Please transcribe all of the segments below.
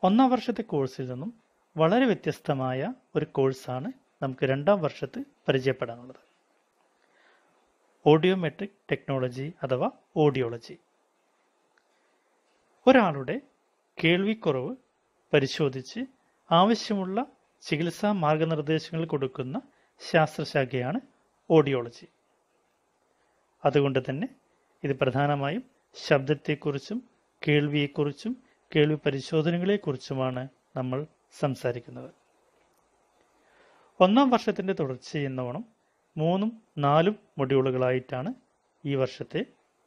ഒന്നാം വർഷത്തെ കോഴ്സിൽ നിന്നും വളരെ വ്യത്യസ്തമായ ഒരു കോഴ്സാണ് നമുക്ക് രണ്ടാം വർഷത്ത് പരിചയപ്പെടാനുള്ളത്. ഓഡിയോമെട്രിക് ടെക്നോളജി അഥവാ ഓഡിയോളജി. ഒരാളുടെ കേൾവിക്കുറവ് പരിശോധിച്ച് ആവശ്യമുള്ള ചികിത്സാ മാർഗനിർദ്ദേശങ്ങൾ കൊടുക്കുന്ന ശാസ്ത്രശാഖയാണ് ഓഡിയോളജി. അതുകൊണ്ട് തന്നെ ഇത് പ്രധാനമായും ശബ്ദത്തെക്കുറിച്ചും കേൾവിയെക്കുറിച്ചും കേൾവി പരിശോധനകളെക്കുറിച്ചുമാണ് നമ്മൾ സംസാരിക്കുന്നത്. ഒന്നാം വർഷത്തിൻ്റെ തുടർച്ചയെന്നോണം 3ഉം 4ഉം മൊഡ്യൂളുകളായിട്ടാണ് ഈ വർഷത്തെ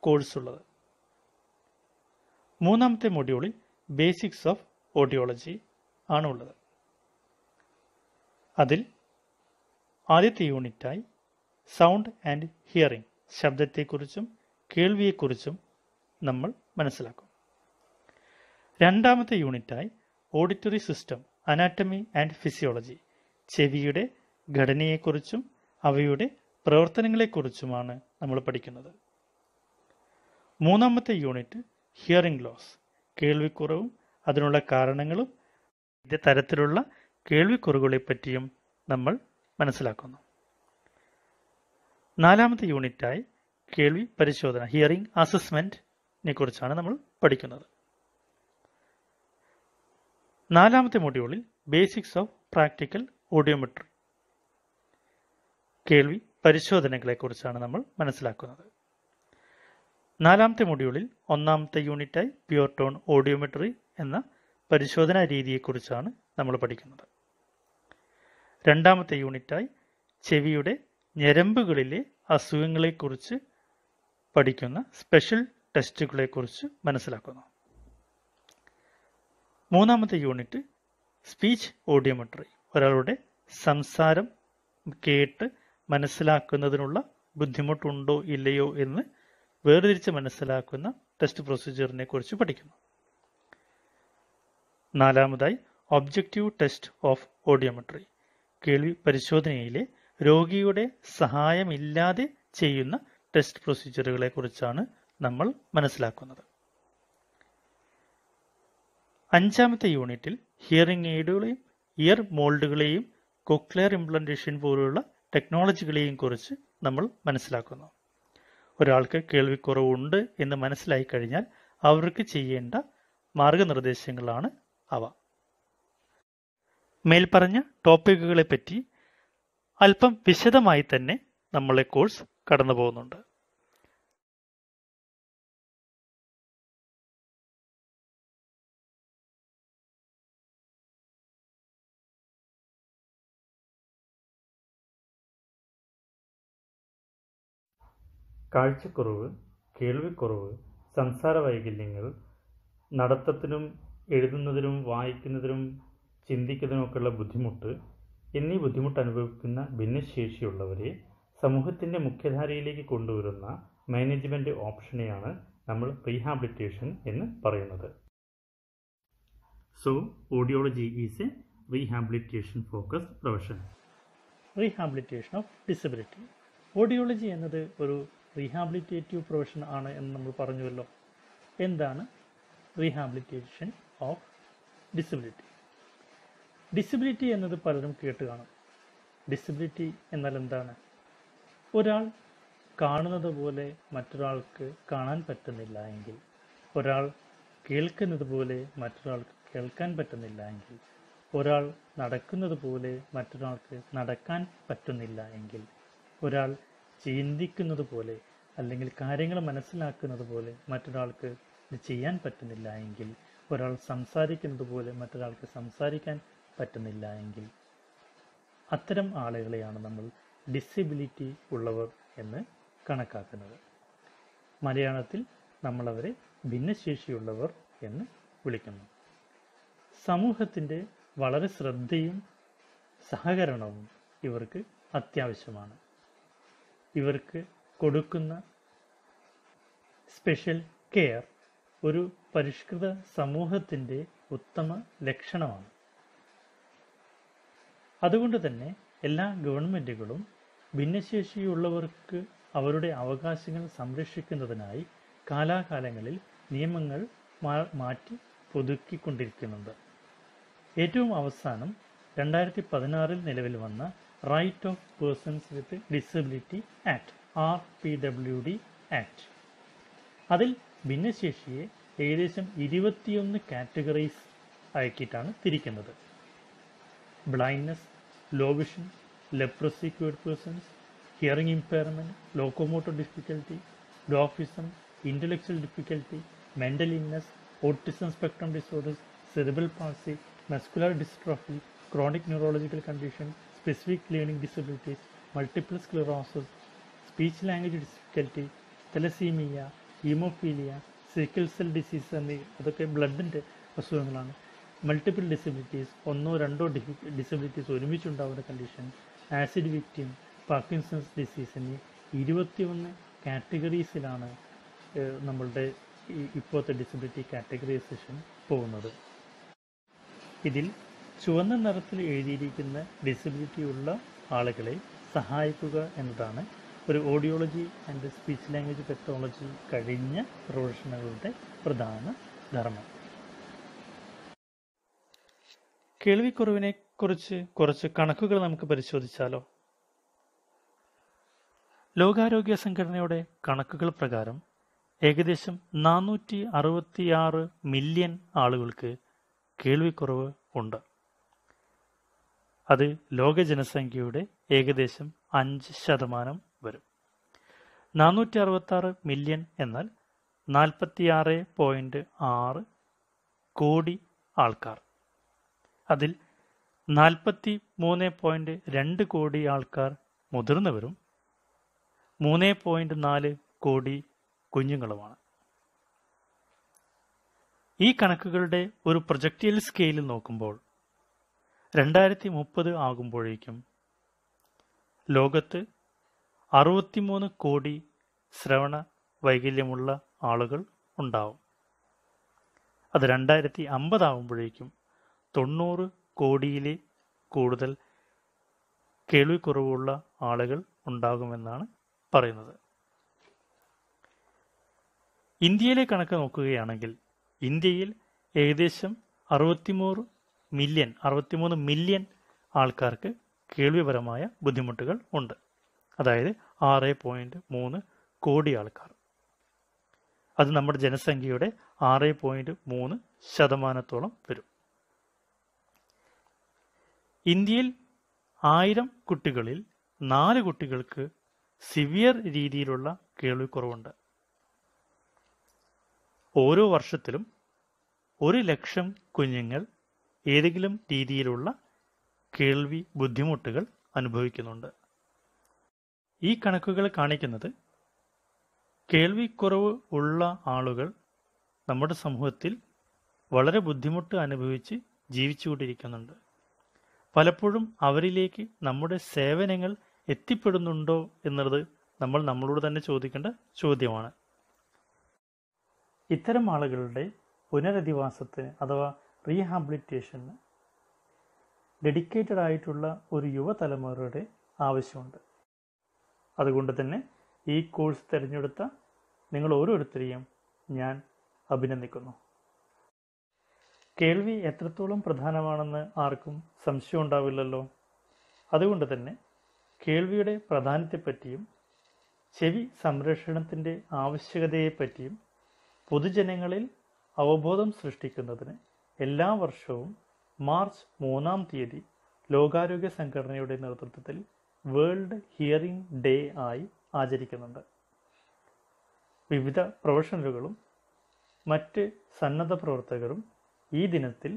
കോഴ്സ് ഉള്ളത്. മൂന്നാമത്തെ മൊഡ്യൂളിൽ ബേസിക്സ് ഓഫ് ഓഡിയോളജി ആണുള്ളത്. അതിൽ ആദ്യത്തെ യൂണിറ്റായി സൗണ്ട് ആൻഡ് ഹിയറിംഗ്, ശബ്ദത്തെക്കുറിച്ചും കേൾവിയെക്കുറിച്ചും നമ്മൾ മനസ്സിലാക്കും. രണ്ടാമത്തെ യൂണിറ്റായി auditory system, anatomy and physiology, ചെവിയുടെ ഘടനയെക്കുറിച്ചും അവയുടെ പ്രവർത്തനങ്ങളെക്കുറിച്ചുമാണ് നമ്മൾ പഠിക്കുന്നത്. മൂന്നാമത്തെ യൂണിറ്റ് ഹിയറിംഗ് ലോസ്, കേൾവിക്കുറവും അതിനുള്ള കാരണങ്ങളും വിവിധ തരത്തിലുള്ള കേൾവിക്കുറവുകളെ പറ്റിയും നമ്മൾ മനസ്സിലാക്കുന്നു. നാലാമത്തെ യൂണിറ്റായി കേൾവി പരിശോധന, ഹിയറിംഗ് അസസ്മെന്റിനെ കുറിച്ചാണ് നമ്മൾ പഠിക്കുന്നത്. നാലാമത്തെ മൊഡ്യൂളിൽ ബേസിക്സ് ഓഫ് പ്രാക്ടിക്കൽ ഓഡിയോമെട്രി, കേൾവി പരിശോധനകളെക്കുറിച്ചാണ് നമ്മൾ മനസ്സിലാക്കുന്നത്. നാലാമത്തെ മൊഡ്യൂളിൽ ഒന്നാമത്തെ യൂണിറ്റായി പ്യുവർ ടോൺ ഓഡിയോമെട്രി എന്ന പരിശോധനാ രീതിയെക്കുറിച്ചാണ് നമ്മൾ പഠിക്കുന്നത്. രണ്ടാമത്തെ യൂണിറ്റായി ചെവിയുടെ ഞരമ്പുകളിലെ അസുഖങ്ങളെക്കുറിച്ച് പഠിക്കുന്ന സ്പെഷ്യൽ ടെസ്റ്റുകളെക്കുറിച്ച് മനസ്സിലാക്കുന്നു. മൂന്നാമത്തെ യൂണിറ്റ് സ്പീച്ച് ഓഡിയോമെട്രി, ഒരാളുടെ സംസാരം കേട്ട് മനസ്സിലാക്കുന്നതിനുള്ള ബുദ്ധിമുട്ടുണ്ടോ ഇല്ലയോ എന്ന് വേർതിരിച്ച് മനസ്സിലാക്കുന്ന ടെസ്റ്റ് പ്രൊസീജിയറിനെ കുറിച്ച് പഠിക്കുന്നു. നാലാമതായി ഒബ്ജക്റ്റീവ് ടെസ്റ്റ് ഓഫ് ഓഡിയോമെട്രി, കേൾവി പരിശോധനയിലെ രോഗിയുടെ സഹായമില്ലാതെ ചെയ്യുന്ന ടെസ്റ്റ് പ്രൊസീജിയറുകളെ കുറിച്ചാണ് നമ്മൾ മനസ്സിലാക്കുന്നത്. അഞ്ചാമത്തെ യൂണിറ്റിൽ ഹിയറിംഗ് എയ്ഡുകളെയും ഇയർ മോൾഡുകളെയും കോക്ലിയർ ഇംപ്ലന്റേഷൻ പോലുള്ള ടെക്നോളജികളെയും കുറിച്ച് നമ്മൾ മനസ്സിലാക്കുന്നു. ഒരാൾക്ക് കേൾവിക്കുറവുണ്ട് എന്ന് മനസ്സിലായി കഴിഞ്ഞാൽ അവർക്ക് ചെയ്യേണ്ട മാർഗനിർദ്ദേശങ്ങളാണ് അവ. മേൽപ്പറഞ്ഞ ടോപ്പിക്കുകളെ പറ്റി അല്പം വിശദമായി തന്നെ നമ്മളെ കോഴ്സ് കടന്നു പോകുന്നുണ്ട്. കാഴ്ചക്കുറവ്, കേൾവിക്കുറവ്, സംസാര വൈകല്യങ്ങൾ, നടത്തത്തിനും എഴുതുന്നതിനും വായിക്കുന്നതിനും ചിന്തിക്കുന്നതിനുമൊക്കെയുള്ള ബുദ്ധിമുട്ട് എന്നീ ബുദ്ധിമുട്ട് അനുഭവിക്കുന്ന ഭിന്നശേഷിയുള്ളവരെ സമൂഹത്തിൻ്റെ മുഖ്യധാരയിലേക്ക് കൊണ്ടുവരുന്ന മാനേജ്മെൻറ്റ് ഓപ്ഷനെയാണ് നമ്മൾ റീഹാബിലിറ്റേഷൻ എന്ന് പറയുന്നത്. So audiology is A rehabilitation focused profession. Rehabilitation of disability. Audiology എന്നത് ഒരു റീഹാബിലിറ്റേറ്റീവ് പ്രൊഫഷൻ ആണ് എന്ന് നമ്മൾ പറഞ്ഞുവല്ലോ. എന്താണ് റീഹാബിലിറ്റേഷൻ ഓഫ് ഡിസബിലിറ്റി? ഡിസബിലിറ്റി എന്നത് പലരും കേട്ട് കാണും. ഡിസബിലിറ്റി എന്നാൽ എന്താണ്? ഒരാൾ കാണുന്നത് പോലെ മറ്റൊരാൾക്ക് കാണാൻ പറ്റുന്നില്ല എങ്കിൽ, ഒരാൾ കേൾക്കുന്നത് പോലെ മറ്റൊരാൾക്ക് കേൾക്കാൻ പറ്റുന്നില്ല എങ്കിൽ, ഒരാൾ നടക്കുന്നത് പോലെ മറ്റൊരാൾക്ക് നടക്കാൻ പറ്റുന്നില്ല എങ്കിൽ, ഒരാൾ ചിന്തിക്കുന്നത് പോലെ അല്ലെങ്കിൽ കാര്യങ്ങൾ മനസ്സിലാക്കുന്നത് പോലെ മറ്റൊരാൾക്ക് ഇത് ചെയ്യാൻ പറ്റുന്നില്ല എങ്കിൽ, ഒരാൾ സംസാരിക്കുന്നത് പോലെ മറ്റൊരാൾക്ക് സംസാരിക്കാൻ പറ്റുന്നില്ല എങ്കിൽ, അത്തരം ആളുകളെയാണ് നമ്മൾ ഡിസബിലിറ്റി ഉള്ളവർ എന്ന് കണക്കാക്കുന്നത്. മലയാളത്തിൽ നമ്മളവരെ ഭിന്നശേഷിയുള്ളവർ എന്ന് വിളിക്കുന്നു. സമൂഹത്തിൻ്റെ വളരെ ശ്രദ്ധയും സഹകരണവും ഇവർക്ക് അത്യാവശ്യമാണ്. ഇവർക്ക് കൊടുക്കുന്ന സ്പെഷ്യൽ കെയർ ഒരു പരിഷ്കൃത സമൂഹത്തിൻ്റെ ഉത്തമ ലക്ഷണമാണ്. അതുകൊണ്ട് തന്നെ എല്ലാ ഗവൺമെൻറ്റുകളും ഭിന്നശേഷിയുള്ളവർക്ക് അവരുടെ അവകാശങ്ങൾ സംരക്ഷിക്കുന്നതിനായി കാലാകാലങ്ങളിൽ നിയമങ്ങൾ മാറ്റി പുതുക്കിക്കൊണ്ടിരിക്കുന്നുണ്ട്. ഏറ്റവും അവസാനം 2016 നിലവിൽ വന്ന right of persons with disability act RPWD act. അതിൽ ഭിന്നശേഷിയെ ഏകദേശം 21 കാറ്റഗറീസ് ആക്കിയിട്ടാണ് തിരിക്കുന്നത്. Blindness, low vision, leprosy cured persons, hearing impairment, locomotor difficulty, dwarfism, intellectual difficulty, mental illness, autism spectrum disorders, cerebral palsy, muscular dystrophy, chronic neurological condition, specific learning disabilities, multiple sclerosis, speech language difficulty, thalassaemia, haemophilia, sickle cell disease അതൊക്കെ ബ്ലഡിൻ്റെ അസുഖങ്ങളാണ്. Multiple disabilities, ഒന്നോ രണ്ടോ disabilities ഒരുമിച്ചുണ്ടാവുന്ന condition, acid victim, Parkinson's disease എന്നീ 21 കാറ്റഗറീസിലാണ് നമ്മളുടെ ഇപ്പോഴത്തെ disability categorisation പോകുന്നത്. ഇതിൽ ചുവന്ന നിറത്തിൽ എഴുതിയിരിക്കുന്ന ഡിസബിലിറ്റി ഉള്ള ആളുകളെ സഹായിക്കുക എന്നതാണ് ഒരു audiology and speech language pathology കഴിഞ്ഞ പ്രൊഫഷണലുകളുടെ പ്രധാന ധർമ്മം. കേൾവിക്കുറവിനെ കുറിച്ച് കുറച്ച് കണക്കുകൾ നമുക്ക് പരിശോധിച്ചാലോ? ലോകാരോഗ്യ സംഘടനയുടെ കണക്കുകൾ പ്രകാരം ഏകദേശം 466 മില്യൺ ആളുകൾക്ക് കേൾവിക്കുറവ് ഉണ്ട്. അത് ലോക ജനസംഖ്യയുടെ ഏകദേശം 5% വരും. 466 മില്യൺ എന്നാൽ 46.6 കോടി ആൾക്കാർ. അതിൽ 43.2 കോടി ആൾക്കാർ മുതിർന്നവരും 3.4 കോടി കുഞ്ഞുങ്ങളുമാണ്. ഈ കണക്കുകളുടെ ഒരു പ്രൊജക്റ്റൈൽ സ്കെയിലിൽ നോക്കുമ്പോൾ 2030 ആകുമ്പോഴേക്കും ലോകത്ത് 63 കോടി ശ്രവണ വൈകല്യമുള്ള ആളുകൾ ഉണ്ടാവും. അത് 2050 ആകുമ്പോഴേക്കും 90 കോടിയിലെ കൂടുതൽ കേൾവിക്കുറവുള്ള ആളുകൾ ഉണ്ടാകുമെന്നാണ് പറയുന്നത്. ഇന്ത്യയിലെ കണക്ക് നോക്കുകയാണെങ്കിൽ ഇന്ത്യയിൽ ഏകദേശം 63 മില്യൺ ആൾക്കാർക്ക് കേൾവിപരമായ ബുദ്ധിമുട്ടുകൾ ഉണ്ട്. അതായത് 6.3 കോടി ആൾക്കാർ. അത് നമ്മുടെ ജനസംഖ്യയുടെ 6.3% വരും. ഇന്ത്യയിൽ 1000 കുട്ടികളിൽ 4 കുട്ടികൾക്ക് സിവിയർ രീതിയിലുള്ള കേൾവിക്കുറവുണ്ട്. ഓരോ വർഷത്തിലും 1,00,000 കുഞ്ഞുങ്ങൾ ഏതെങ്കിലും രീതിയിലുള്ള കേൾവി ബുദ്ധിമുട്ടുകൾ അനുഭവിക്കുന്നുണ്ട്. ഈ കണക്കുകൾ കാണിക്കുന്നത് കേൾവിക്കുറവ് ഉള്ള ആളുകൾ നമ്മുടെ സമൂഹത്തിൽ വളരെ ബുദ്ധിമുട്ട് അനുഭവിച്ച് ജീവിച്ചുകൊണ്ടിരിക്കുന്നുണ്ട്. പലപ്പോഴും അവരിലേക്ക് നമ്മുടെ സേവനങ്ങൾ എത്തിപ്പെടുന്നുണ്ടോ എന്നുള്ളത് നമ്മൾ നമ്മളോട് തന്നെ ചോദിക്കേണ്ട ചോദ്യമാണ്. ഇത്തരം ആളുകളുടെ പുനരധിവാസത്തിന് അഥവാ റീഹാബിലിറ്റേഷന് ഡെഡിക്കേറ്റഡ് ആയിട്ടുള്ള ഒരു യുവതലമുറയുടെ ആവശ്യമുണ്ട്. അതുകൊണ്ട് തന്നെ ഈ കോഴ്സ് തിരഞ്ഞെടുത്ത നിങ്ങൾ ഓരോരുത്തരെയും ഞാൻ അഭിനന്ദിക്കുന്നു. കേൾവി എത്രത്തോളം പ്രധാനമാണെന്ന് ആർക്കും സംശയം ഉണ്ടാവില്ലല്ലോ. അതുകൊണ്ട് തന്നെ കേൾവിയുടെ പ്രാധാന്യത്തെപ്പറ്റിയും ചെവി സംരക്ഷണത്തിൻ്റെ ആവശ്യകതയെപ്പറ്റിയും പൊതുജനങ്ങളിൽ അവബോധം സൃഷ്ടിക്കുന്നതിന് എല്ലാ വർഷവും മാർച്ച് 3-ാം തീയതി ലോകാരോഗ്യ സംഘടനയുടെ നേതൃത്വത്തിൽ വേൾഡ് ഹിയറിംഗ് ഡേ ആയി ആചരിക്കുന്നുണ്ട്. വിവിധ പ്രൊഫഷണലുകളും മറ്റ് സന്നദ്ധ പ്രവർത്തകരും ഈ ദിനത്തിൽ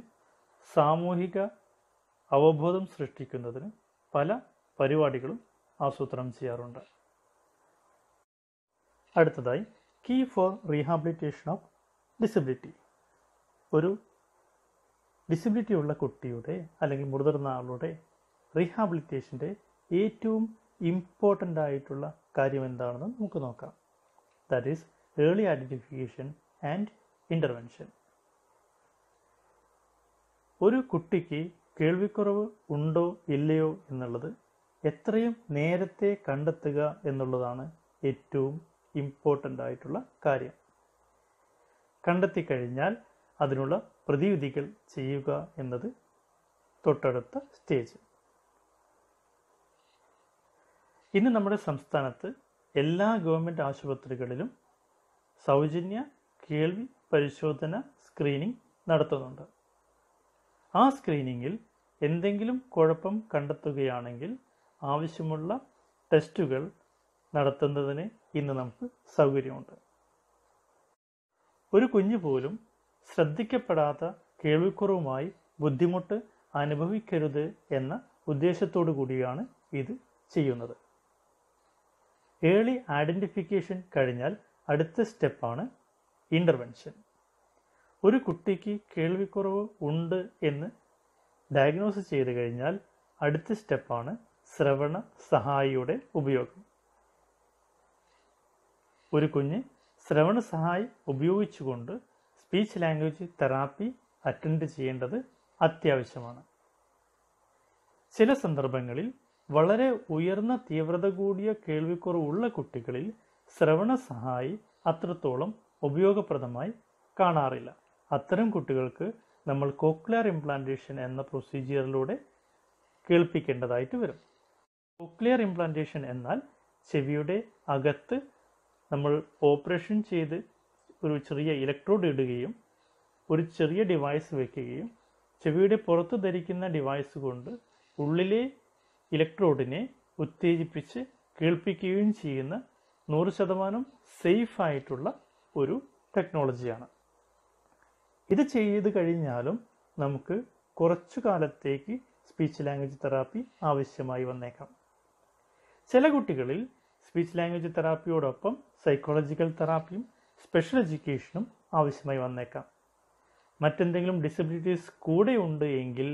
സാമൂഹിക അവബോധം സൃഷ്ടിക്കുന്നതിന് പല പരിപാടികളും ആസൂത്രണം ചെയ്യാറുണ്ട്. അടുത്തതായി key for rehabilitation of disability. ഒരു ഡിസബിലിറ്റി ഉള്ള കുട്ടിയുടെ അല്ലെങ്കിൽ മുതിർന്ന ആളുടെ റീഹാബിലിറ്റേഷൻ്റെ ഏറ്റവും ഇമ്പോർട്ടൻ്റ് ആയിട്ടുള്ള കാര്യം എന്താണെന്ന് നമുക്ക് നോക്കാം. That is early identification and intervention. ഒരു കുട്ടിക്ക് കേൾവിക്കുറവ് ഉണ്ടോ ഇല്ലയോ എന്നുള്ളത് എത്രയും നേരത്തെ കണ്ടെത്തുക എന്നുള്ളതാണ് ഏറ്റവും ഇമ്പോർട്ടൻ്റ് ആയിട്ടുള്ള കാര്യം. കണ്ടെത്തിക്കഴിഞ്ഞാൽ അതിനുള്ള പ്രതിവിധികൾ ചെയ്യുക എന്നത് തൊട്ടടുത്ത സ്റ്റേജ്. ഇന്ന് നമ്മുടെ സംസ്ഥാനത്ത് എല്ലാ ഗവൺമെൻറ് ആശുപത്രികളിലും സൗജന്യ കേൾവി പരിശോധന സ്ക്രീനിംഗ് നടത്തുന്നുണ്ട്. ആ സ്ക്രീനിങ്ങിൽ എന്തെങ്കിലും കുഴപ്പം കണ്ടെത്തുകയാണെങ്കിൽ ആവശ്യമുള്ള ടെസ്റ്റുകൾ നടത്തുന്നതിന് ഇന്ന് നമുക്ക് സൗകര്യമുണ്ട്. ഒരു കുഞ്ഞു പോലും ശ്രദ്ധിക്കപ്പെടാത്ത കേൾവിക്കുറവുമായി ബുദ്ധിമുട്ട് അനുഭവിക്കരുത് എന്ന ഉദ്ദേശത്തോടു കൂടിയാണ് ഇത് ചെയ്യുന്നത്. ഏർലി ഐഡൻറ്റിഫിക്കേഷൻ കഴിഞ്ഞാൽ അടുത്ത സ്റ്റെപ്പാണ് ഇൻ്റർവെൻഷൻ. ഒരു കുട്ടിക്ക് കേൾവിക്കുറവ് ഉണ്ട് എന്ന് ഡയഗ്നോസ് ചെയ്ത് കഴിഞ്ഞാൽ അടുത്ത സ്റ്റെപ്പാണ് ശ്രവണ സഹായിയുടെ ഉപയോഗം. ഒരു കുഞ്ഞ് ശ്രവണ സഹായി ഉപയോഗിച്ചുകൊണ്ട് സ്പീച്ച് ലാംഗ്വേജ് തെറാപ്പി അറ്റൻഡ് ചെയ്യേണ്ടത് അത്യാവശ്യമാണ്. ചില സന്ദർഭങ്ങളിൽ വളരെ ഉയർന്ന തീവ്രത കൂടിയ കേൾവിക്കുറവുള്ള കുട്ടികളിൽ ശ്രവണ സഹായി അത്രത്തോളം ഉപയോഗപ്രദമായി കാണാറില്ല. അത്തരം കുട്ടികൾക്ക് നമ്മൾ കോക്ലിയർ ഇംപ്ലാന്റേഷൻ എന്ന പ്രൊസീജിയറിലൂടെ കേൾപ്പിക്കേണ്ടതായിട്ട് വരും. കോക്ലിയർ ഇംപ്ലാന്റേഷൻ എന്നാൽ ചെവിയുടെ അകത്ത് നമ്മൾ ഓപ്പറേഷൻ ചെയ്ത് ഒരു ചെറിയ ഇലക്ട്രോഡ് ഇടുകയും ഒരു ചെറിയ ഡിവൈസ് വയ്ക്കുകയും ചെവിയുടെ പുറത്ത് ധരിക്കുന്ന ഡിവൈസ് കൊണ്ട് ഉള്ളിലെ ഇലക്ട്രോഡിനെ ഉത്തേജിപ്പിച്ച് കേൾപ്പിക്കുകയും ചെയ്യുന്ന 100% സേഫ് ആയിട്ടുള്ള ഒരു ടെക്നോളജിയാണ്. ഇത് ചെയ്ത് കഴിഞ്ഞാലും നമുക്ക് കുറച്ചു കാലത്തേക്ക് സ്പീച്ച് ലാംഗ്വേജ് തെറാപ്പി ആവശ്യമായി വന്നേക്കാം. ചില കുട്ടികളിൽ സ്പീച്ച് ലാംഗ്വേജ് തെറാപ്പിയോടൊപ്പം സൈക്കോളജിക്കൽ തെറാപ്പിയും സ്പെഷ്യൽ എഡ്യൂക്കേഷനും ആവശ്യമായി വന്നേക്കാം. മറ്റെന്തെങ്കിലും ഡിസബിലിറ്റീസ് കൂടെ ഉണ്ട് എങ്കിൽ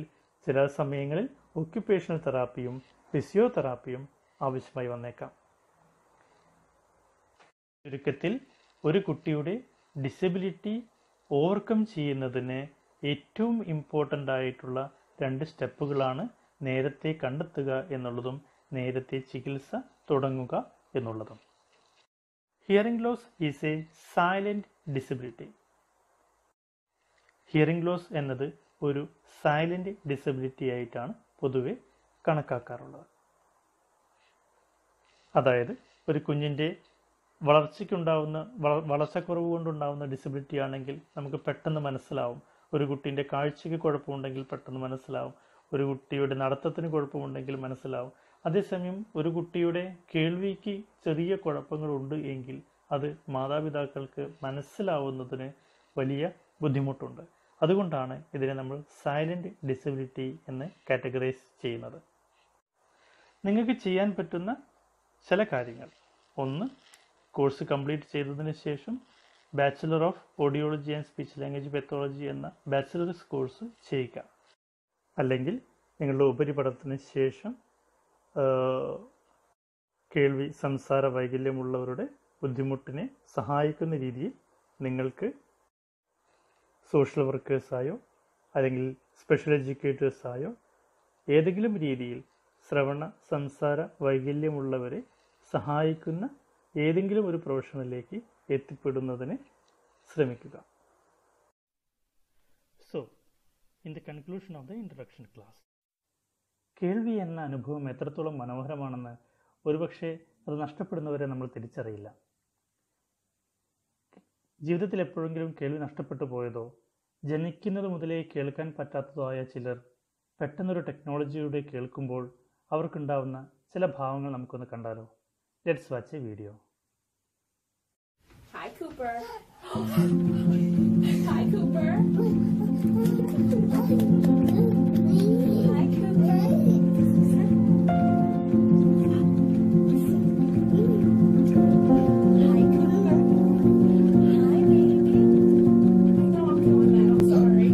ചില സമയങ്ങളിൽ ഒക്യുപേഷണൽ തെറാപ്പിയും ഫിസിയോതെറാപ്പിയും ആവശ്യമായി വന്നേക്കാം. ചുരുക്കത്തിൽ ഒരു കുട്ടിയുടെ ഡിസബിലിറ്റി ഓവർകം ചെയ്യുന്നതിന് ഏറ്റവും ഇമ്പോർട്ടൻ്റ് ആയിട്ടുള്ള 2 സ്റ്റെപ്പുകളാണ് നേരത്തെ കണ്ടെത്തുക എന്നുള്ളതും നേരത്തെ ചികിത്സ തുടങ്ങുക എന്നുള്ളതും. Hearing loss is a silent disability. Hearing loss എന്നത് ഒരു സൈലന്റ് ഡിസബിലിറ്റി ആയിട്ടാണ് പൊതുവെ കണക്കാക്കാറുള്ളത്. അതായത് ഒരു കുഞ്ഞിൻ്റെ വളർച്ചക്കുറവ് കൊണ്ടുണ്ടാകുന്ന ഡിസബിലിറ്റി ആണെങ്കിൽ നമുക്ക് പെട്ടെന്ന് മനസ്സിലാവും. ഒരു കുട്ടീൻ്റെ കാഴ്ചയ്ക്ക് കുഴപ്പമുണ്ടെങ്കിൽ പെട്ടെന്ന് മനസ്സിലാവും. ഒരു കുട്ടിയുടെ നടത്തത്തിന് കുഴപ്പമുണ്ടെങ്കിൽ മനസ്സിലാവും. അതേസമയം ഒരു കുട്ടിയുടെ കേൾവിക്ക് ചെറിയ കുഴപ്പങ്ങളുണ്ട് എങ്കിൽ അത് മാതാപിതാക്കൾക്ക് മനസ്സിലാവുന്നതിന് വലിയ ബുദ്ധിമുട്ടുണ്ട്. അതുകൊണ്ടാണ് ഇതിനെ നമ്മൾ സൈലന്റ് ഡിസബിലിറ്റി എന്ന് കാറ്റഗറൈസ് ചെയ്യുന്നത്. നിങ്ങൾക്ക് ചെയ്യാൻ പറ്റുന്ന ചില കാര്യങ്ങൾ: 1. കോഴ്സ് കംപ്ലീറ്റ് ചെയ്തതിന് ശേഷം bachelor of audiology and speech language pathology എന്ന ബാച്ചിലർസ് കോഴ്സ് ചെയ്യുക. അല്ലെങ്കിൽ നിങ്ങളുടെ ഉപരിപഠനത്തിന് ശേഷം കേൾവി സംസാര വൈകല്യമുള്ളവരുടെ ബുദ്ധിമുട്ടിനെ സഹായിക്കുന്ന രീതിയിൽ നിങ്ങൾക്ക് സോഷ്യൽ വർക്കേഴ്സായോ അല്ലെങ്കിൽ സ്പെഷ്യൽ എഡ്യൂക്കേറ്റേഴ്സായോ ഏതെങ്കിലും രീതിയിൽ ശ്രവണ സംസാര വൈകല്യമുള്ളവരെ സഹായിക്കുന്ന ഏതെങ്കിലും ഒരു പ്രൊഫഷനിലേക്ക് എത്തിപ്പെടുന്നതിന് ശ്രമിക്കുക. So in the conclusion of the introduction class, കേൾവി എന്ന അനുഭവം എത്രത്തോളം മനോഹരമാണെന്ന് ഒരുപക്ഷെ അത് നഷ്ടപ്പെടുന്നവരെ നമ്മൾ തിരിച്ചറിയില്ല. ജീവിതത്തിൽ എപ്പോഴെങ്കിലും കേൾവി നഷ്ടപ്പെട്ടു പോയതോ ജനിക്കുന്നത് മുതലേ കേൾക്കാൻ പറ്റാത്തതോ ആയ ചിലർ പെട്ടെന്നൊരു ടെക്നോളജിയുടെ കേൾക്കുമ്പോൾ അവർക്കുണ്ടാവുന്ന ചില ഭാവങ്ങൾ നമുക്കൊന്ന് കണ്ടാലോ? Let's watch A video. Hi, Cooper. Hi, Cooper. Hi, Cooper. Hi, Cooper. Hi, baby. No, I'm doing that. I'm sorry.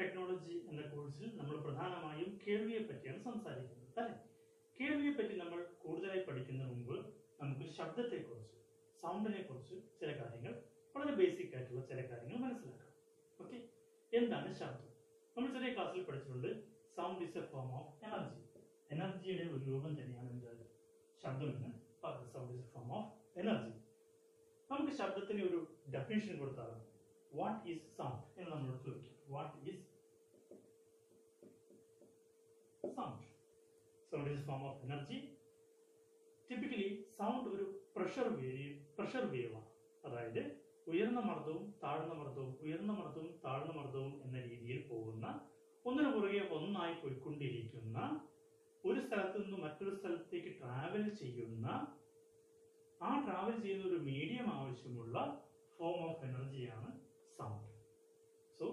Technology എന്ന കോഴ്സിൽ നമ്മൾ പ്രധാനമായും കേൾവിയെ പറ്റിയാണ് സംസാരിക്കുന്നത് അല്ലേ? കേൾവിയെ പറ്റി നമ്മൾ കൂടുതലായി പഠിക്കുന്നതിന് മുമ്പ് നമുക്ക് ശബ്ദത്തെക്കുറിച്ച്, സൗണ്ടിനെ കുറിച്ച് ചില കാര്യങ്ങൾ, വളരെ ബേസിക് ആയിട്ടുള്ള ചില കാര്യങ്ങൾ മനസ്സിലാക്കാം. ഓക്കെ, എന്താണ് ശബ്ദം? നമ്മൾ ചെറിയ ക്ലാസ്സിൽ പഠിച്ചിട്ടുണ്ട് sound is A form of energy. എനർജിയുടെ ഒരു രൂപം തന്നെയാണ് എന്ത്? ശബ്ദം എന്ന് പറയുന്നത്. Sound is A form of energy. നമുക്ക് ശബ്ദത്തിന് ഒരു ഡെഫിനിഷൻ കൊടുത്താൽ വാട്ട് ഈസ് സൗണ്ട് എന്ന് നമ്മളോട് ചോദിക്കും. What is sound? Sound is A form of energy. Typically sound ഒരു പ്രഷർ വേവ് ആണ്. അതായത് ഉയർന്ന മർദ്ദവും താഴ്ന്ന മർദ്ദവും, ഉയർന്ന മർദ്ദവും താഴ്ന്ന മർദ്ദവും എന്ന രീതിയിൽ പോകുന്ന, ഒന്നിനു പുറകെ ഒന്നായി പോയിക്കൊണ്ടിരിക്കുന്ന, ഒരു സ്ഥലത്ത് നിന്ന് മറ്റൊരു സ്ഥലത്തേക്ക് ട്രാവൽ ചെയ്യുന്ന, ആ ട്രാവൽ ചെയ്യുന്ന ഒരു മീഡിയം ആവശ്യമുള്ള ഫോം ഓഫ് എനർജിയാണ് sound. So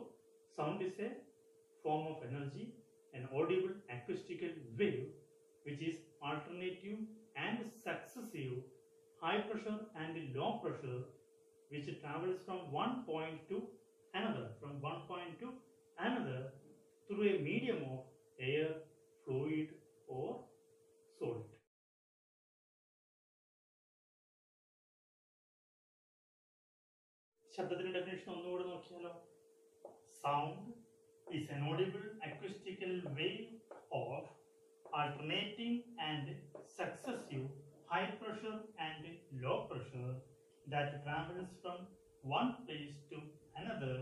sound is A form of energy, an audible acoustical wave which is alternative and successive high pressure and low pressure, which travels from one point to another, through a medium of air, fluid or solid. ശബ്ദത്തിന്റെ definition ഒന്നുകൂടെ നോക്കിയാലോ. Sound is an audible acoustical wave of alternating and successive high pressure and low pressure that travels from one place to another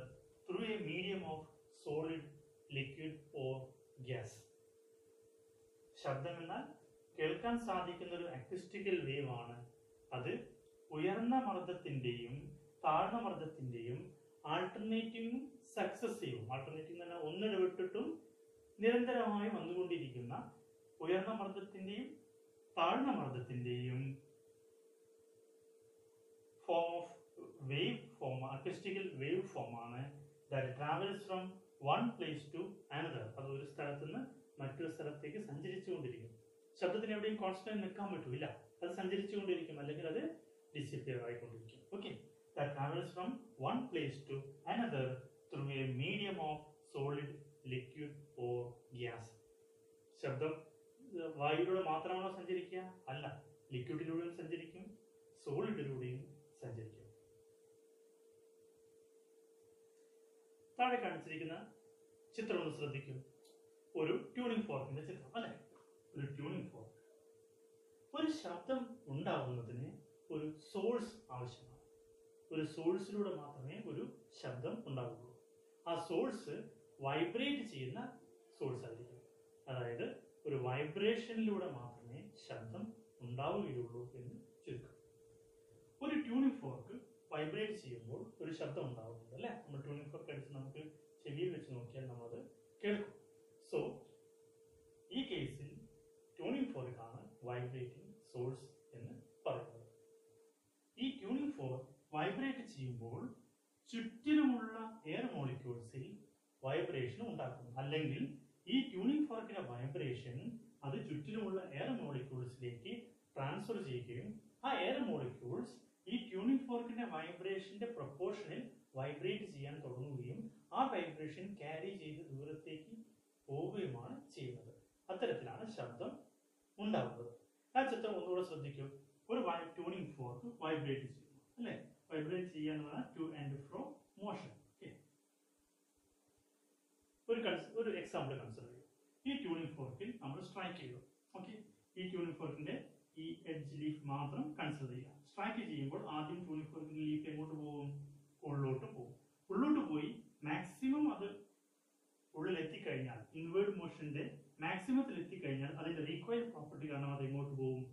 through a medium of solid, liquid or gas. ശബ്ദം എന്നാൽ കേൾക്കാൻ സാധിക്കുന്ന ഒരു അക്യൂസ്റ്റിക്കൽ wave ആണ്. അത് ഉയർന്ന മർദ്ദത്തിന്റെയും താഴ്ന്ന മർദ്ദത്തിന്റെയും ആൾട്ടർനേറ്റീവും സക്സസീവും, ആൾട്ടർനേറ്റീവ് എന്ന് പറഞ്ഞാൽ ഒന്നിടവിട്ടിട്ടും നിരന്തരമായി വന്നുകൊണ്ടിരിക്കുന്ന ഉയർന്ന മർദ്ദത്തിന്റെയും താഴ്ന്ന മർദ്ദത്തിന്റെയും form of wave form, acoustical wave form ആണ്. That travels from one place to another. അത് ഒരു സ്ഥലത്ത് നിന്ന് മറ്റൊരു സ്ഥലത്തേക്ക് സഞ്ചരിച്ചുകൊണ്ടിരിക്കും. ശബ്ദത്തിന് എവിടെയും കോൺസ്റ്റന്റ് നിൽക്കാൻ പറ്റില്ല, അത് സഞ്ചരിച്ചുകൊണ്ടിരിക്കും, അല്ലെങ്കിൽ അത് ഡിസിപ്പിയർ ആയിക്കൊണ്ടിരിക്കും. Okay, that travels from one place to another through a medium of solid, liquid or gas. ശബ്ദം വായുവിലൂടെ മാത്രമാണോ സഞ്ചരിക്കുക? അല്ല, ലിക്വിഡിലൂടെയും സഞ്ചരിക്കും, സോളിഡിലൂടെയും സഞ്ചരിക്കും. താഴെ കാണിച്ചിരിക്കുന്ന ചിത്രം ഒന്ന് ശ്രദ്ധിക്കൂ. ഒരു ട്യൂണിംഗ് ഫോർക്കിന്റെ ചിത്രം അല്ലെ? ഒരു ട്യൂണിംഗ് ഫോർക്ക്. ഒരു ശബ്ദം ഉണ്ടാവുന്നതിന് ഒരു സോഴ്സ് ആവശ്യമാണ്. ഒരു സോഴ്സിലൂടെ മാത്രമേ ഒരു ശബ്ദം ഉണ്ടാവുകയുള്ളൂ. ആ സോഴ്സ് വൈബ്രേറ്റ് ചെയ്യുന്ന സോഴ്സ് ആയിരിക്കും. അതായത് ഒരു വൈബ്രേഷനിലൂടെ മാത്രമേ ശബ്ദം ഉണ്ടാവുകയുള്ളൂ എന്ന് ചുരുക്കം. ഒരു ട്യൂണിംഗ് ഫോർക്ക് വൈബ്രേറ്റ് ചെയ്യുമ്പോൾ ഒരു ശബ്ദം ഉണ്ടാവുന്നുണ്ട് അല്ലെ? നമ്മൾ ട്യൂണിംഗ് ഫോർക്ക് അടിച്ച് നമുക്ക് ചെവിയിൽ വെച്ച് നോക്കിയാൽ നമ്മളത് കേൾക്കും. സോ ഈ കേസിൽ ട്യൂണിംഗ് ഫോർക്കാണ് വൈബ്രേറ്റിംഗ് സോഴ്സ് എന്ന് പറയുന്നത്. ഈ ട്യൂണിംഗ് ഫോർക്ക് വൈബ്രേറ്റ് ചെയ്യുമ്പോൾ ചുറ്റിലുമുള്ള എയർ മോളിക്യൂൾസിൽ വൈബ്രേഷൻ ഉണ്ടാക്കുന്നു. അല്ലെങ്കിൽ ഈ ട്യൂണിംഗ് ഫോർക്കിന്റെ വൈബ്രേഷൻ അത് ചുറ്റിലുമുള്ള എയർ മോളിക്യൂൾസിലേക്ക് ട്രാൻസ്ഫർ ചെയ്യുകയും ആ എയർ മോളിക്യൂൾസ് ഈ ട്യൂണിംഗ് ഫോർക്കിന്റെ വൈബ്രേഷന്റെ പ്രൊപ്പോർഷനിൽ വൈബ്രേറ്റ് ചെയ്യാൻ തുടങ്ങുകയും ആ വൈബ്രേഷൻ ക്യാരി ചെയ്ത് ദൂരത്തേക്ക് പോവുകയുമാണ് ചെയ്യുന്നത്. അത്തരത്തിലാണ് ശബ്ദം ഉണ്ടാവുന്നത്. ആ ചിത്രം ഒന്നുകൂടെ ശ്രദ്ധിക്കും. ഒരു ട്യൂണിംഗ് ഫോർക്ക് വൈബ്രേറ്റ് ചെയ്യും അല്ലെ? വൈബ്രേറ്റ് ചെയ്യാനുള്ള ടു ആൻഡ് ഫ്രോ മോഷൻ. ഒരു എക്സാമ്പിൾ കൺസിഡർ ചെയ്യും. ഈ ട്യൂണിംഗ് ഫോർക്കിൽ നമ്മൾ സ്ട്രൈക്ക് ചെയ്തു. ഓക്കെ, ഈ ട്യൂണിംഗ് ഫോർക്കിന്റെ ഈ എഡ്ജ് ലീഫ് മാത്രം കൺസിഡർ ചെയ്യുക. സ്ട്രൈക്ക് ചെയ്യുമ്പോൾ ആദ്യം ട്യൂണിംഗ് ഫോർക്കിന്റെ ലീഫ് എങ്ങോട്ട് പോകും? ഉള്ളോട്ട് പോകും. ഉള്ളോട്ട് പോയി മാക്സിമം അത് ഉള്ളിലെത്തിക്കഴിഞ്ഞാൽ, ഇൻവേർഡ് മോഷന്റെ മാക്സിമത്തിൽ എത്തിക്കഴിഞ്ഞാൽ അതിന്റെ റീക്വയർഡ് പ്രോപ്പർട്ടി കാരണം അത് എങ്ങോട്ട് പോകും?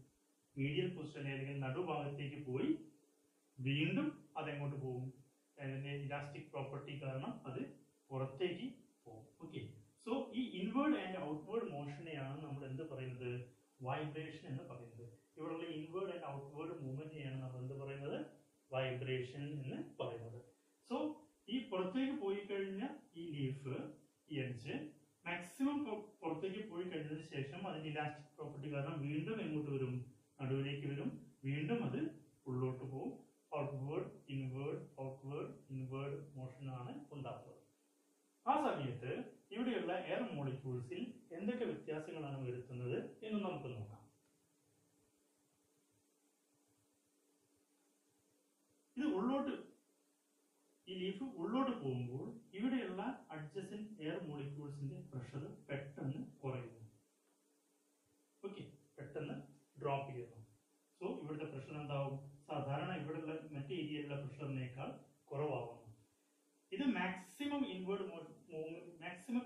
മീഡിയൽ പൊസിഷനിൽ അല്ലെങ്കിൽ നടുഭാഗത്തേക്ക് പോയി വീണ്ടും അതെങ്ങോട്ട് പോകും? അതിന്റെ ഇലാസ്റ്റിക് പ്രോപ്പർട്ടി കാരണം അത് പുറത്തേക്ക് പോകും. ഓക്കെ, സോ ഈ ഇൻവേർഡ് ആൻഡ് ഔട്ട്വേർഡ് മോഷനെയാണ് നമ്മൾ എന്ത് പറയുന്നത്? വൈബ്രേഷൻ എന്ന് പറയുന്നത്. ഇവിടെയുള്ള ഇൻവേർഡ് ആൻഡ് ഔട്ട്വേർഡ് മൂവ്മെന്റിനെയാണ് നമ്മൾ എന്ത് പറയുന്നത്? വൈബ്രേഷൻ എന്ന് പറയുന്നത്. സോ ഈ പുറത്തേക്ക് പോയി കഴിഞ്ഞ ഈ ലീഫ്, ഈ എഡ്ജ് മാക്സിമം പുറത്തേക്ക് പോയി കഴിഞ്ഞതിന് ശേഷം അതിന്റെ ഇലാസ്റ്റിക് പ്രോപ്പർട്ടി കാരണം വീണ്ടും എങ്ങോട്ട് വരും? നടുവിലേക്ക് വരും. വീണ്ടും അത് ഉള്ളോട്ട് പോകും. Outward inward outward inward motion ആണ് ഉണ്ടാക്കുന്നത്. ആ സമയത്ത് ഉള്ളോട്ട് ഈ ലീഫ് ഉള്ളോട്ട് പോകുമ്പോൾ ഇവിടെയുള്ള അഡ്ജസന്റ് എയർ മോളിക്യൂൾസിന്റെ പ്രഷർ പെട്ടെന്ന് കുറയുന്നു. ഓക്കെ, പെട്ടെന്ന് ഡ്രോപ്പ് ചെയ്യുന്നു. സോ ഇവിടുത്തെ പ്രഷർ എന്താവും? സാധാരണ ഇവിടെയുള്ള മറ്റേ ഏരിയയിലുള്ള പ്രഷറിനേക്കാൾ കുറവാകുന്നു. ഇത് മാക്സിമം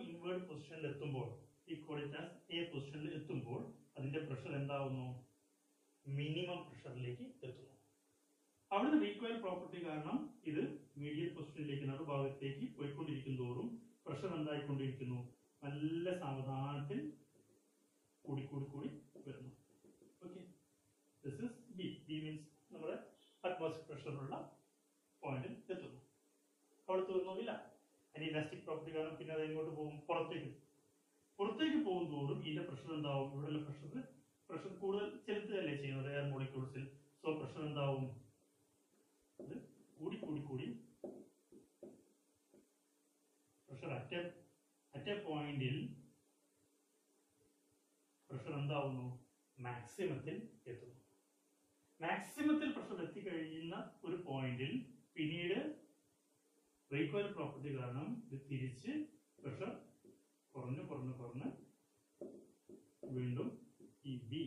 ഇൻവേർഡ് പൊസിഷനിൽ എത്തുമ്പോൾ, ഈ കോളിറ്റാസ് എ പൊസിഷനിൽ എത്തുമ്പോൾ അതിന്റെ പ്രഷർ എന്താവുന്നു? മിനിമം പ്രഷറിലേക്ക് എത്തുന്നു. അവിടുന്ന് റീകോയിൽ പ്രോപ്പർട്ടി കാരണം ഇത് മീഡിയൽ പൊസിഷനിലേക്ക് നടുഭാഗത്തേക്ക് പോയിക്കൊണ്ടിരിക്കും തോറും പ്രഷർ എന്തായിക്കൊണ്ടിരിക്കുന്നു? നല്ല സാവധാനത്തിൽ കൂടി കൂടി കൂടി വരുന്നു. Okay, this is B. B means നമ്മുടെ അറ്റ്മോസ്ഫിയർ പ്രഷറുള്ള പോയിന്റിൽ എത്തുന്നു. അവിടെ തീർന്നില്ല. അതിന് ഇലാസ്റ്റിക് പ്രോപ്പർട്ടി കാരണം പിന്നെ അത് എങ്ങോട്ട് പോകും? പുറത്തേക്ക് പോകും തോറും ഇതിന്റെ പ്രഷർ എന്താവും? ഇവിടെയുള്ള പ്രഷർ കൂടുതൽ ചെലുത്തുകയല്ലേ ചെയ്യുന്നത് എയർ മോളിക്യൂൾസിൽ. സോ പ്രഷർ എന്താവും? അത് കൂടി കൂടി കൂടി പ്രഷർ അറ്റ് എ പോയിന്റിൽ പ്രഷർ എന്താവുന്നു? മാക്സിമത്തിൽ എത്തുന്നു. മാക്സിമത്തിൽ പ്രഷർ എത്തിക്കഴിയുന്ന ഒരു പോയിന്റിൽ പിന്നീട് റീകോയിൽ പ്രോപ്പർട്ടി കാരണം ഇത് തിരിച്ച് പ്രഷർ കുറഞ്ഞ് കുറഞ്ഞ് കുറഞ്ഞ് വീണ്ടും ഈ ബി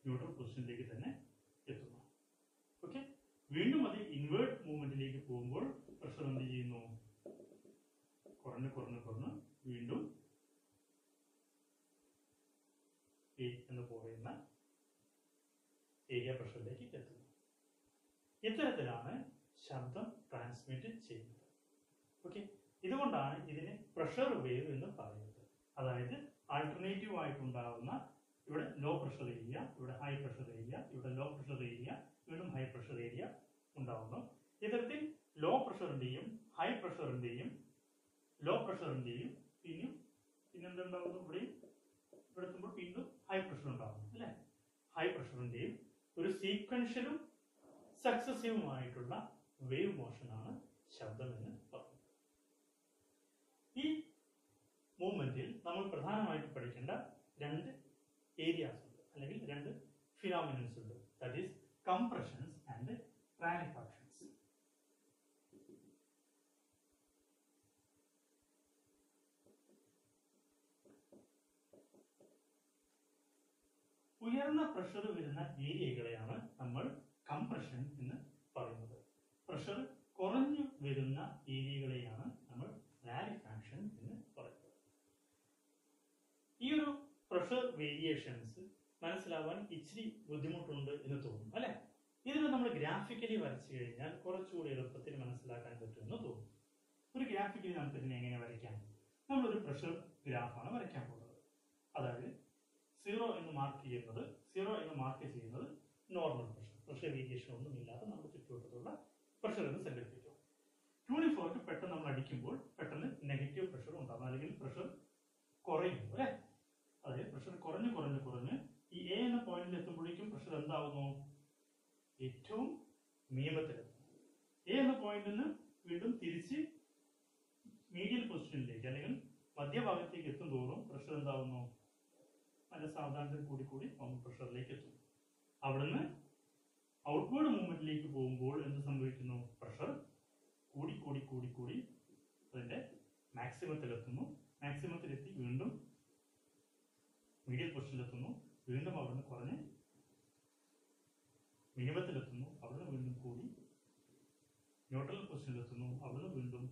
ന്യൂട്രൽ പൊസിഷനിലേക്ക് തന്നെ എത്തുന്നു. ഓക്കെ, വീണ്ടും അത് ഇൻവേർട്ട് മൂവ്മെന്റിലേക്ക് പോകുമ്പോൾ പ്രഷർ എന്ത് ചെയ്യുന്നു? കുറഞ്ഞ് കുറഞ്ഞ് കുറഞ്ഞ് വീണ്ടും എ എന്ന് പറയുന്ന ഏരിയ പ്രഷറിലേക്ക് എത്തുന്നു. ഇത്തരത്തിലാണ് ശബ്ദം ട്രാൻസ്മിറ്റ് ചെയ്യുന്നത്. ഓക്കെ, ഇതുകൊണ്ടാണ് ഇതിനെ പ്രഷർ വേവ് എന്ന് പറയുന്നത്. അതായത് ആൾട്ടർനേറ്റീവ് ആയിട്ടുണ്ടാകുന്ന ഇവിടെ ലോ പ്രഷർ ഏരിയ, ഇവിടെ ഹൈ പ്രഷർ ഏരിയ, ഇവിടെ ലോ പ്രഷർ ഏരിയ, വീണ്ടും ഹൈ പ്രഷർ ഏരിയ ഉണ്ടാവുന്നു. ഇത്തരത്തിൽ ലോ പ്രഷറിന്റെയും ഹൈ പ്രഷറിന്റെയും പിന്നെന്തുണ്ടാവുന്നു? ഇവിടെ എത്തുമ്പോൾ വീണ്ടും ഹൈ പ്രഷർ ഉണ്ടാവുന്നു അല്ലെ? ഹൈ പ്രഷറിന്റെയും ഒരു സീക്വൻഷ്യലും സക്സസീവുമായിട്ടുള്ള വേവ് മോഷനാണ് ശബ്ദം എന്ന് പറയുന്നത്. ഈ മൂവ്മെന്റിൽ നമ്മൾ പ്രധാനമായിട്ട് പഠിക്കേണ്ട രണ്ട് ഏരിയാസ് ഉണ്ട്, അല്ലെങ്കിൽ രണ്ട് ഫിനോമിനൻസ് ഉണ്ട്. That is compressions and rarefactions. ഉയർന്ന പ്രഷർ വരുന്ന ഏരിയകളെയാണ് നമ്മൾ കംപ്രഷൻ എന്ന് പറയുന്നത്. പ്രഷർ കുറഞ്ഞു വരുന്ന ഏരിയകളെയാണ് നമ്മൾ റാരിഫാക്ഷൻ എന്ന് പറയുന്നത്. ഈ ഒരു പ്രഷർ വേരിയേഷൻസ് മനസ്സിലാവാൻ ഇച്ചിരി ബുദ്ധിമുട്ടുണ്ട് എന്ന് തോന്നും അല്ലെ? ഇതിന് നമ്മൾ ഗ്രാഫിക്കലി വരച്ചു കഴിഞ്ഞാൽ കുറച്ചുകൂടി എളുപ്പത്തിൽ മനസ്സിലാക്കാൻ പറ്റുമെന്ന് തോന്നും. ഒരു ഗ്രാഫിക്കലി നമുക്ക് ഇതിനെ എങ്ങനെ വരയ്ക്കാം? നമ്മളൊരു പ്രഷർ ഗ്രാഫാണ് വരയ്ക്കാൻ പോകുന്നത്. അതായത് സീറോ എന്ന് മാർക്ക് ചെയ്യുന്നത് നോർമൽ പ്രഷർ വേരിയേഷൻ ഒന്നും ഇല്ലാതെ നമ്മുടെ ചുറ്റുവട്ടത്തുള്ള പ്രഷർ എന്ന് സങ്കല്പിക്കും. 24 പെട്ടെന്ന് നമ്മൾ അടിക്കുമ്പോൾ പെട്ടെന്ന് നെഗറ്റീവ് പ്രഷർ ഉണ്ടാകും, അല്ലെങ്കിൽ പ്രഷർ കുറയും അല്ലെ? അതായത് പ്രഷർ കുറഞ്ഞ് കുറഞ്ഞ് കുറഞ്ഞ് ഈ എ എന്ന പോയിന്റിൽ എത്തുമ്പോഴേക്കും പ്രഷർ എന്താവുന്നു? ഏറ്റവും മിനിമത്തിലെത്തും. എ എന്ന പോയിന്റിൽ നിന്ന് വീണ്ടും തിരിച്ച് മീഡിയൽ പൊസിഷനിലേക്ക് അല്ലെങ്കിൽ മധ്യഭാഗത്തേക്ക് എത്തും തോറും പ്രഷർ എന്താവുന്നു? നല്ല സാവധാനത്തിൽ കൂടി കൂടി പ്രഷറിലേക്ക് എത്തും. അവിടുന്ന് ഔട്ട്വേർഡ് മൂവ്മെന്റിലേക്ക് പോകുമ്പോൾ എന്ത് സംഭവിക്കുന്നു? പ്രഷർ കൂടി കൂടി കൂടി കൂടി അതിന്റെ മാക്സിമത്തിലെത്തുന്നു. മാക്സിമത്തിലെത്തി വീണ്ടും മീഡിയൽ പൊസിഷനിലെത്തുന്നു. വീണ്ടും അവിടുന്ന് കുറഞ്ഞ് മിനിമത്തിലെത്തുന്നു. അവിടുന്ന് വീണ്ടും കൂടി ന്യൂട്രൽ പൊസിഷനിലെത്തുന്നു. അവിടുന്ന് വീണ്ടും